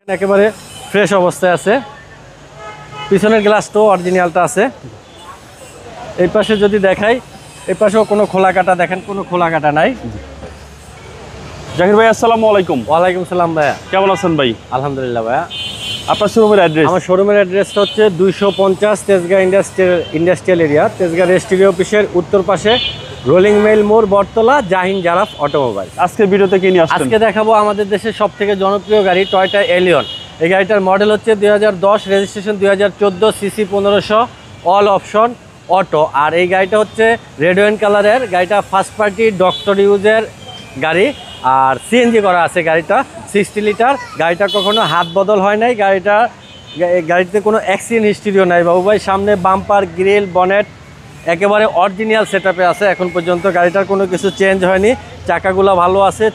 একেবারে ফ্রেশ অবস্থায় আছে। পিছনের গ্লাসটাও অরিজিনালটা আছে। এই পাশে যদি দেখাই, এই পাশেও কোনো খোলা কাটা দেখেন, কোনো খোলা কাটা নাই। জাকির ভাই আসসালামু আলাইকুম। ওয়ালাইকুম সালাম ভাইয়া, কেমন আছেন ভাই? আলহামদুলিল্লাহ ভাইয়া। আপনার শোরুমের অ্যাড্রেস? আমার শোরুমের অ্যাড্রেসটা হচ্ছে 250 Tejgaon industrial area, Tejgaon registry অফিসের উত্তর পাশে, রোলিং মেইল মোড়, বটতলা, জাহিন জারাফ অটোমোবাইল। আজকে ভিডিওতে কি নিয়ে আসছেন? আজকে দেখাবো আমাদের দেশের সবথেকে জনপ্রিয় গাড়ি টয়োটা এলিয়ন। এই গাড়িটার মডেল হচ্ছে 2010, registration 2014, CC 1500, all option auto. আর এই গাড়িটা হচ্ছে রেড ওয়াইন কালারের। গাড়িটা ফার্স্ট পার্টি ডক্টর ইউজের গাড়ি, আর সিএনজি করা আছে গাড়িটা, 60 লিটার। গাড়িটা কখনো হাত বদল হয় নাই। গাড়িতে কোনো অ্যাক্সিডেন্ট হিস্ট্রিও নাই বাবু ভাই। সামনে বাম্পার, গ্রিল, বনেট একেবারে অরিজিনাল সেটআপে আছে। এখন পর্যন্ত গাড়িটার কোনো কিছু চেঞ্জ হয়নি। চাকাগুলো ভালো আছে,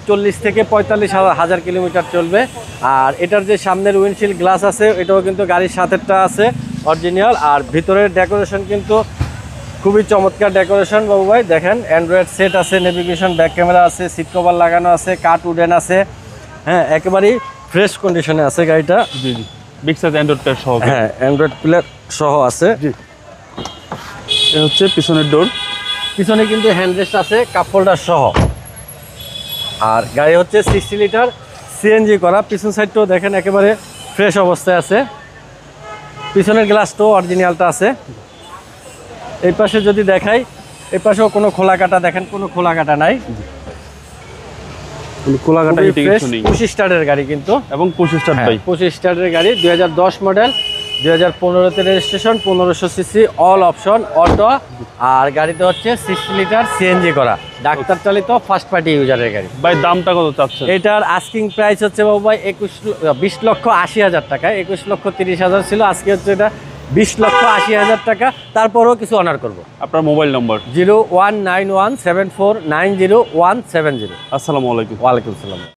40 থেকে 45 হাজার কিলোমিটার চলবে। আর এটার যে সামনের উইন্ডশিল্ড গ্লাস আছে, এটাও কিন্তু গাড়ির সাথেটা আছে অরিজিনাল। আর ভিতরের ডেকোরেশন কিন্তু খুবই চমৎকার ডেকোরেশন বাবু ভাই। দেখেন অ্যান্ড্রয়েড সেট আছে, নেভিগেশন, ব্যাক ক্যামেরা আছে, সিট কভার লাগানো আছে, কাট উডেন আছে। হ্যাঁ, একেবারেই ফ্রেশ কন্ডিশনে আছে গাড়িটা। জি জি, বিগ সাইজ অ্যান্ড্রয়েড প্লেয়ার সহ। হ্যাঁ, অ্যান্ড্রয়েড প্লেয়ার সহ আছে। জি, এটা হচ্ছে পিছনের ডোর। পিছনে কিন্তু হ্যান্ডরেস্ট আছে, কাপ হোল্ডার সহ। আর গাড়ি হচ্ছে 60 লিটার সিএনজি করা। পিছন সাইডটাও দেখেন একেবারে ফ্রেশ অবস্থায় আছে। পিছনের গ্লাসটাও অরিজিনালটা আছে। এই পাশে যদি দেখাই, এই পাশেও কোনো খোলা কাটা দেখেন, কোনো খোলা কাটা নাই। কোলাঘাটা ফ্রেশ 25 স্টারের গাড়ি কিন্তু, এবং 25 স্টার ভাই। 25 স্টারের গাড়ি, 2010 মডেল, 2015-তে registration, 1500 CC, all option auto. আর গাড়িতে হচ্ছে 60 লিটার সিএনজি করা, ডাক্তার চালিত, ফার্স্ট পার্টি ইউজারের গাড়ি। ভাই দামটা কত চাচ্ছেন? এটার আস্কিং প্রাইস হচ্ছে বাবু ভাই 20,80,000 টাকা। 21,30,000 ছিল, আজকে হচ্ছে এটা 20,80,000 টাকা। তারপরেও কিছু অনার করবো। আপনার মোবাইল নম্বর? 019174900170। আসসালামু আলাইকুম। ওয়ালাইকুম সালাম।